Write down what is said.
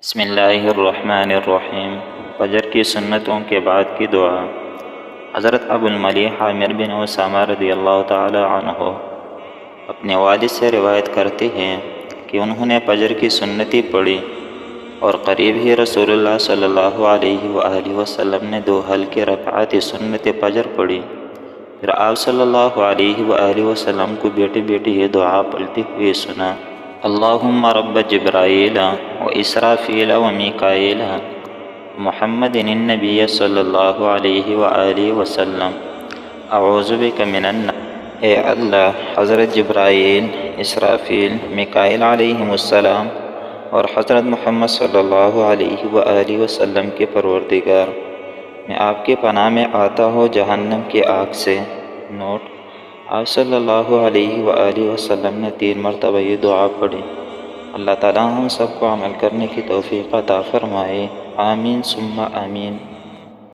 بسم اللہ الرحمن الرحیم۔ فجر کی سنتوں کے بعد کی دعا۔ حضرت ابو الملیح عامر بن اسامہ رضی اللہ تعالی عنہ اپنے والد سے روایت کرتے ہیں کہ انہوں نے فجر کی سنتی پڑھی اور قریب ہی رسول اللہ صلی اللہ علیہ وآلہ وسلم نے 2 ہلکے رکعات سنت فجر پڑھی۔ پھر آپ صلی اللہ علیہ وآلہ وسلم کو بیٹی بیٹی یہ دعا پڑھتے ہوئے سنا: اللہم رب جبرائیل و اسرافیل و میکائیل محمد النبی صلی اللہ علیہ وآلہ وسلم اعوذ بک من النار۔ اے اللہ، حضرت جبرائیل، اسرافیل، میکائیل علیہ السلام اور حضرت محمد صلی اللہ علیہ وآلہ وسلم کے پروردگار، میں آپ کے پناہ میں آتا ہوں جہنم کی آگ سے۔ نوٹ: آپ صلی اللہ علیہ وآلہ وسلم نے 3 مرتبہ یہ دعا پڑھی۔ اللہ تعالیٰ ہم سب کو عمل کرنے کی توفیق عطا فرمائے، آمین ثم آمین۔